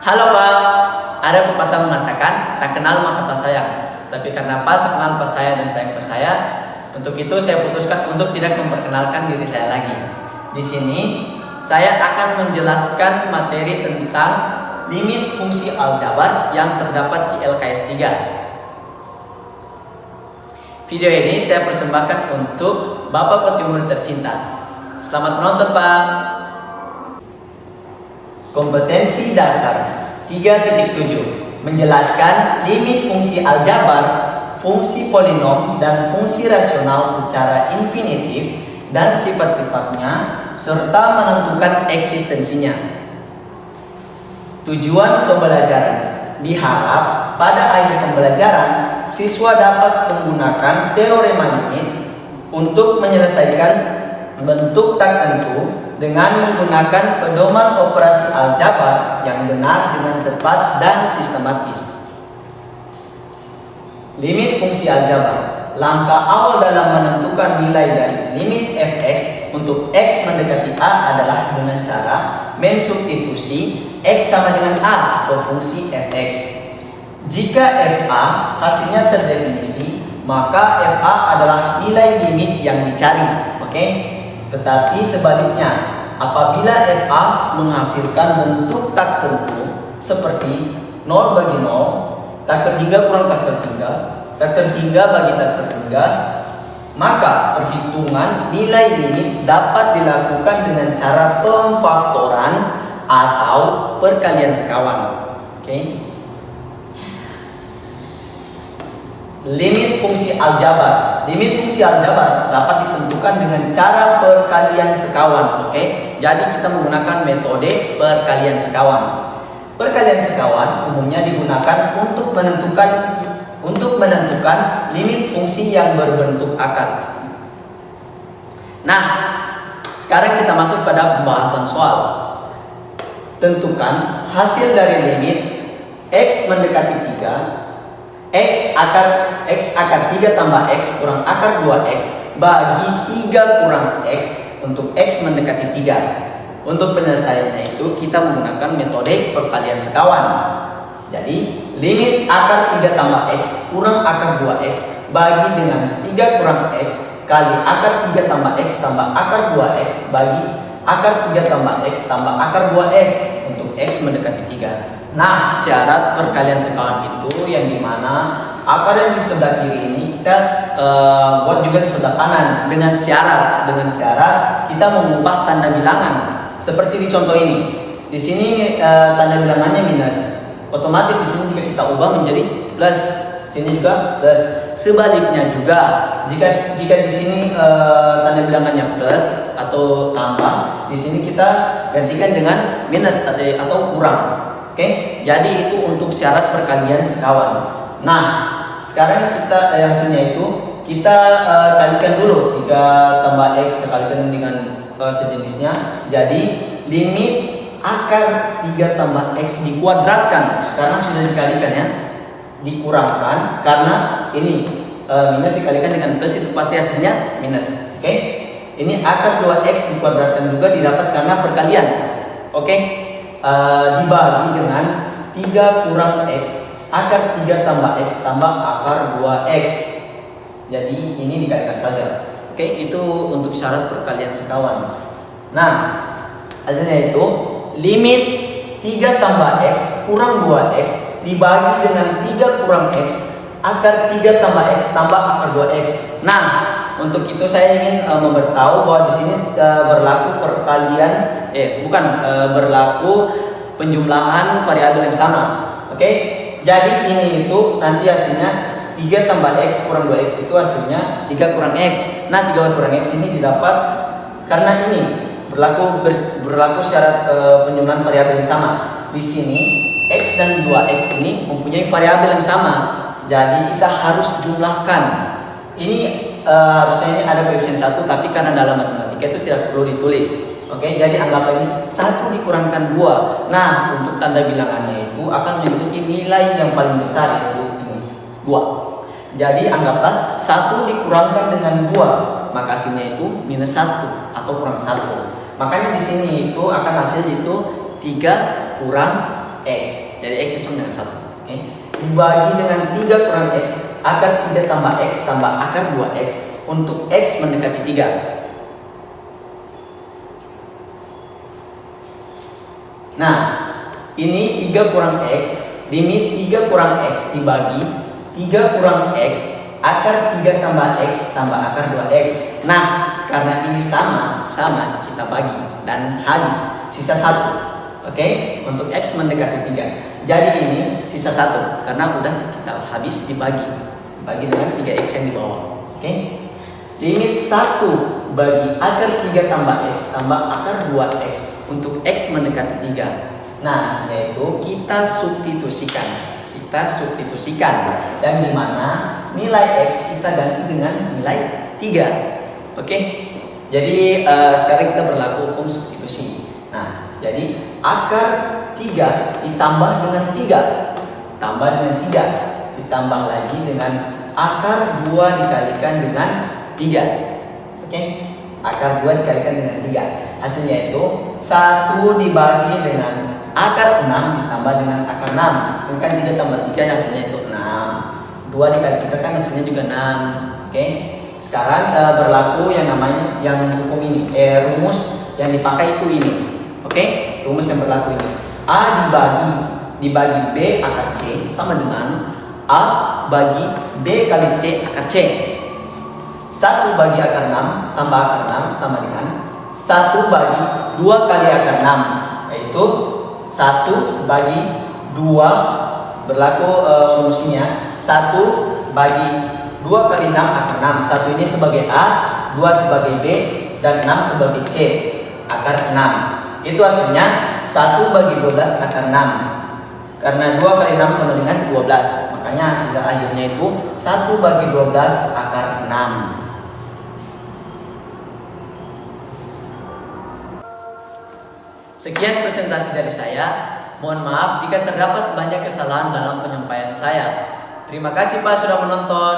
Halo Pak, ada pepatah mengatakan tak kenal maka tak sayang. Tapi karena Pak kenal pas saya dan sayang pas saya, untuk itu saya putuskan untuk tidak memperkenalkan diri saya lagi. Di sini saya akan menjelaskan materi tentang limit fungsi aljabar yang terdapat di LKS 3. Video ini saya persembahkan untuk Bapak Potimuri tercinta. Selamat menonton Pak. Kompetensi dasar 3.7 menjelaskan limit fungsi aljabar, fungsi polinom, dan fungsi rasional secara infinitif dan sifat-sifatnya, serta menentukan eksistensinya. Tujuan pembelajaran diharap pada akhir pembelajaran siswa dapat menggunakan teorema limit untuk menyelesaikan bentuk tak tentu dengan menggunakan pedoman operasi aljabar yang benar dengan tepat dan sistematis. Limit fungsi aljabar. Langkah awal dalam menentukan nilai dari limit fx untuk x mendekati a adalah dengan cara mensubstitusi x sama dengan a ke fungsi fx. Jika fa hasilnya terdefinisi, maka fa adalah nilai limit yang dicari. Oke? Tetapi sebaliknya, apabila fa menghasilkan bentuk tak tentu seperti 0 bagi 0, tak terhingga kurang tak terhingga bagi tak terhingga, maka perhitungan nilai limit dapat dilakukan dengan cara pemfaktoran atau perkalian sekawan. Oke? Limit fungsi aljabar. Limit fungsi aljabar dapat ditentukan dengan cara perkalian sekawan. Oke? Jadi kita menggunakan metode perkalian sekawan. Perkalian sekawan umumnya digunakan untuk menentukan limit fungsi yang berbentuk akar. Nah, sekarang kita masuk pada pembahasan soal. Tentukan hasil dari limit x mendekati 3 x akar 3 tambah x kurang akar 2x bagi 3 kurang x untuk x mendekati 3. Untuk penyelesaiannya itu kita menggunakan metode perkalian sekawan. Jadi limit akar 3 tambah x kurang akar 2x bagi dengan 3 kurang x kali akar 3 tambah x tambah akar 2x bagi akar 3 tambah x tambah akar 2x untuk x mendekati 3. Nah, syarat perkalian sekawan itu yang dimana akar yang di sebelah kiri ini kita buat juga di sebelah kanan dengan syarat kita mengubah tanda bilangan seperti di contoh ini. Di sini tanda bilangannya minus, otomatis di sini jika kita ubah menjadi plus, sini juga plus. Sebaliknya juga jika di sini tanda bilangannya plus atau tambah, di sini kita gantikan dengan minus atau kurang. Oke, jadi itu untuk syarat perkalian sekawan. Nah, sekarang kita hasilnya itu kita kalikan dulu 3 tambah x kita kalikan dengan sejenisnya. Jadi limit akar 3 tambah x dikuadratkan karena sudah dikalikan ya, dikurangkan karena ini minus dikalikan dengan plus itu pasti hasilnya minus. Oke, ini akar 2x dikuadratkan juga didapat karena perkalian. Oke. Dibagi dengan 3 kurang x akar 3 tambah x tambah akar 2x. Jadi ini dikalikan saja. Oke, itu untuk syarat perkalian sekawan. Nah, hasilnya itu limit 3 tambah x kurang 2x dibagi dengan 3 kurang x akar 3 tambah x tambah akar 2x. Nah, untuk itu saya ingin memberitahu bahwa di sini berlaku perkalian berlaku penjumlahan variabel yang sama. Oke? Jadi ini itu nanti hasilnya 3 tambah x kurang 2x itu hasilnya 3 kurang x. Nah, 3 kurang x ini didapat karena ini berlaku syarat penjumlahan variabel yang sama. Di sini x dan 2x ini mempunyai variabel yang sama. Jadi kita harus jumlahkan. Ini harusnya ini ada koefisien 1, tapi karena dalam matematika itu tidak perlu ditulis. Oke, jadi anggap ini 1 dikurangkan 2. Nah, untuk tanda bilangannya itu akan mengikuti nilai yang paling besar, yaitu ini 2. Jadi anggaplah 1 dikurangkan dengan 2, maka hasilnya itu minus 1 atau kurang 1. Makanya di sini itu akan hasil itu 3 kurang X. Jadi X itu sama dengan 1. Oke. Dibagi dengan 3 kurang X, akar 3 tambah X tambah akar 2X untuk X mendekati 3. Nah, ini 3 kurang X, limit 3 kurang X dibagi 3 kurang X, akar 3 tambah X tambah akar 2X. Nah, karena ini sama, kita bagi dan habis, sisa 1. Oke, untuk X mendekati 3. Jadi ini sisa 1 karena udah kita habis dibagi dengan 3X yang di bawah. Oke. Limit 1 bagi akar 3 tambah X tambah akar 2X untuk X mendekati 3. Nah, yaitu kita substitusikan. Dan di mana nilai X kita ganti dengan nilai 3. Oke. Jadi sekarang kita berlaku hukum substitusi. Nah, jadi akar 3 ditambah dengan 3 ditambah lagi dengan akar 2 dikalikan dengan 3. Oke. Akar 2 dikalikan dengan 3. Hasilnya itu 1 dibagi dengan akar 6 ditambah dengan akar 6. Hasilkan 3 tambah 3 hasilnya itu 6. 2 dikali 3 kan hasilnya juga 6. Oke. Sekarang berlaku yang namanya hukum ini. Rumus yang dipakai itu ini. Oke, rumus yang berlaku ini. A dibagi B akar C sama dengan A bagi B kali C akar C. 1 bagi akar 6 tambah akar 6 sama dengan 1 bagi 2 kali akar 6, yaitu 1 bagi 2 berlaku rumusnya 1 bagi 2 kali 6 akar 6. 1 ini sebagai A, 2 sebagai B, dan 6 sebagai C akar 6. Itu hasilnya 1 bagi 12 akar 6. Karena 2 kali 6 sama dengan 12. Makanya hasil akhirnya itu 1 bagi 12 akar 6. Sekian presentasi dari saya. Mohon maaf jika terdapat banyak kesalahan dalam penyampaian saya. Terima kasih Pak sudah menonton.